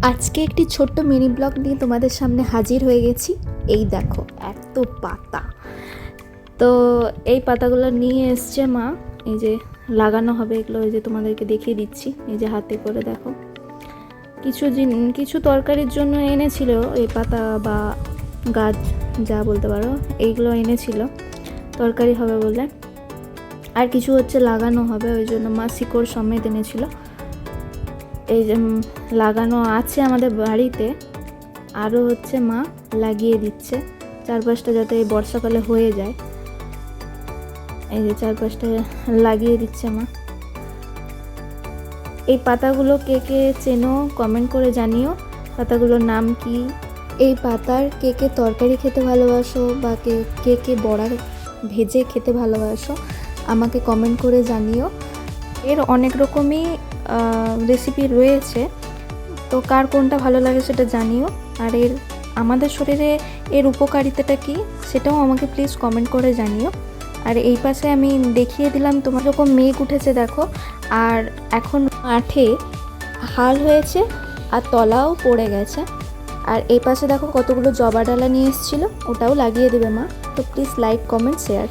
আজকে একটি ছোট্ট মিনি ব্লগ নিয়ে তোমাদের সামনে হাজির হয়ে গেছি। এই দেখো এত পাতা, তো এই পাতাগুলো নিয়ে এসছে মা। এই যে লাগানো হবে এগুলো, এই যে তোমাদেরকে দেখিয়ে দিচ্ছি, এই যে হাতে করে দেখো। কিছু তরকারির জন্য এনেছিল এই পাতা বা গাছ, যা বলতে পারো, এইগুলো এনেছিল তরকারি হবে বলে। আর কিছু হচ্ছে লাগানো হবে, ওই জন্য মা শিকড় সমেত এনেছিল। এই যে লাগানো আছে আমাদের বাড়িতে, আরও হচ্ছে মা লাগিয়ে দিচ্ছে চারপাশটা, যাতে এই বর্ষাকালে হয়ে যায়। এই যে চারপাশটা লাগিয়ে দিচ্ছে মা। এই পাতাগুলো কে কে চেনো কমেন্ট করে জানিও, পাতাগুলোর নাম কি। এই পাতার কে কে তরকারি খেতে ভালোবাসো বা কে কে বড়া ভেজে খেতে ভালোবাসো আমাকে কমেন্ট করে জানিও। এর অনেক রকমই রেসিপি রয়েছে, তো কার কোনটা ভালো লাগে সেটা জানিও। আর আমাদের শরীরে এর উপকারিতাটা কি সেটাও আমাকে প্লিজ কমেন্ট করে জানিও। আর এই পাশে আমি দেখিয়ে দিলাম তোমার রকম মেঘ উঠেছে দেখো, আর এখন মাঠে হাল হয়েছে আর তলাও পড়ে গেছে। আর এই পাশে দেখো কতগুলো জবা ডালা নিয়ে এসেছিলো, ওটাও লাগিয়ে দেবে মা। তো প্লিজ লাইক, কমেন্ট, শেয়ার।